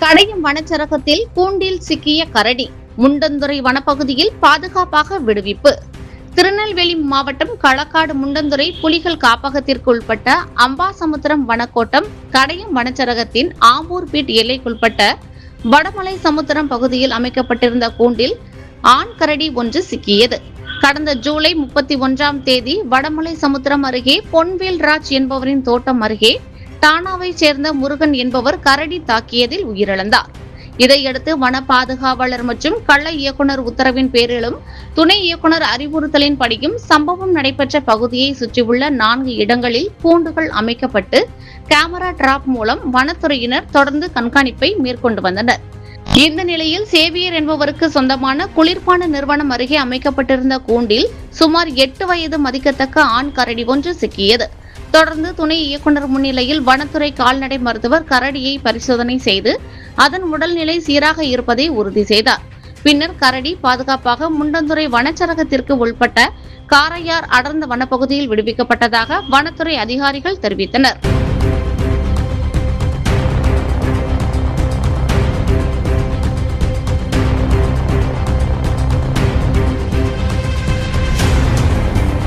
கடையம் வனச்சரகத்தில் கூண்டில் சிக்கிய கரடி முண்டந்துறை வனப்பகுதியில் பாதுகாப்பாக விடுவிப்பு. திருநெல்வேலி மாவட்டம் களக்காடு முண்டந்துறை புலிகள் காப்பகத்திற்கு உட்பட்ட அம்பாசமுத்திரம் வனக்கோட்டம் கடையம் வனச்சரகத்தின் ஆம்பூர் பீட் எல்லைக்குட்பட்ட வடமலை சமுத்திரம் பகுதியில் அமைக்கப்பட்டிருந்த கூண்டில் ஆண் கரடி ஒன்று சிக்கியது. கடந்த ஜூலை 31ஆம் தேதி வடமலை சமுத்திரம் அருகே பொன்வேல்ராஜ் என்பவரின் தோட்டம் அருகே டானாவை சேர்ந்த முருகன் என்பவர் கரடி தாக்கியதில் உயிரிழந்தார். இதையடுத்து வன பாதுகாவலர் மற்றும் கள இயக்குநர் உத்தரவின் பேரிலும் துணை இயக்குநர் அறிவுறுத்தலின் படியும் சம்பவம் நடைபெற்ற பகுதியை சுற்றியுள்ள 4 இடங்களில் கூண்டுகள் அமைக்கப்பட்டு கேமரா டிராப் மூலம் வனத்துறையினர் தொடர்ந்து கண்காணிப்பை மேற்கொண்டு வந்தனர். இந்த நிலையில் சேவியர் என்பவருக்கு சொந்தமான குளிர்பான நிறுவனம் அருகே அமைக்கப்பட்டிருந்த கூண்டில் சுமார் 8 வயது மதிக்கத்தக்க ஆண் கரடி ஒன்று சிக்கியது. தொடர்ந்து துணை இயக்குநர் முன்னிலையில் வனத்துறை கால்நடை மருத்துவர் கரடியை பரிசோதனை செய்து அதன் உடல்நிலை சீராக இருப்பதை உறுதி செய்தார். பின்னர் கரடி பாதுகாப்பாக முண்டந்துறை வனச்சரகத்திற்கு உட்பட்ட காரையார் அடர்ந்த வனப்பகுதியில் விடுவிக்கப்பட்டதாக வனத்துறை அதிகாரிகள் தெரிவித்தனர்.